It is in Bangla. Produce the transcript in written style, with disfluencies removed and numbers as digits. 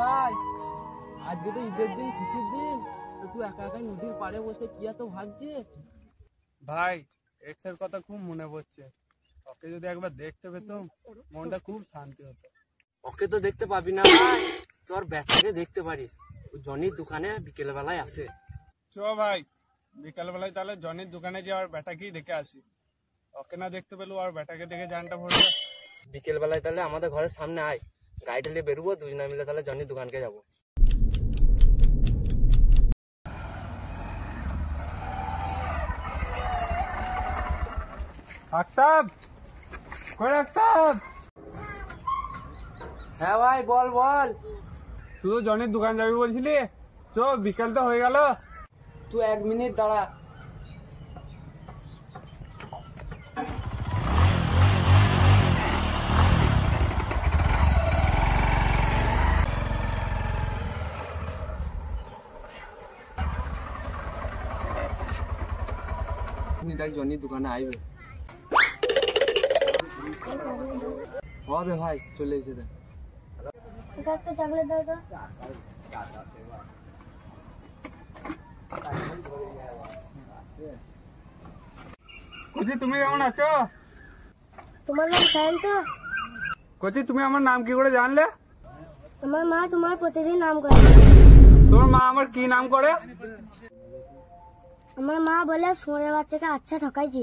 ভাই, আজকে তো ঈদের দিন, খুশির দিন, তুই একা একা নদীর পাড়ে বসে কি এত ভাবছিস? ভাই, এক্সের কথা খুব মনে পড়ছে। ওকে যদি একবার দেখতে পেতাম মনটা খুব শান্তি হতো। ওকে তো দেখতে পাবি না ভাই, তোর ব্যাটাকে দেখতে পারিস, জনির দোকানে বিকেল বেলায় আসে। চ ভাই, বিকাল বেলায় তাহলে জনির দোকানে যে আর ব্যাটাকেই দেখে আসি। ওকে না দেখতে পেলেও আর ব্যাটাকে দেখে জানটা ভরবে। বিকেল বেলায় তাহলে আমাদের ঘরের সামনে আয়, গাড়িটা নিয়ে বেরোবো, দুজনে মিলে তাহলে জনির দোকানকে যাবো। আফতাব, কই আফতাব? হ্যাঁ ভাই, বল বল। তুই তো জনির দোকান যাবি বলছিলি, চ বিকাল তো হয়ে গেল। তুই 1 মিনিট দাঁড়া। দেখ জনির দোকানে আইবে। ভাই চলে এসেছে। একটা চকলেট দাও তো। কচি, তুমি কেমন আছো? তোমার নাম সায়ন তো? কচি, তুমি আমার নাম কি করে জানলে? আমার মা তোমার প্রতিদিন নাম করে। তোমার মা আমার কি নাম করে? আমার মা বলে শুয়োরের বাচ্চাকে আচ্ছা ঠকাইছি।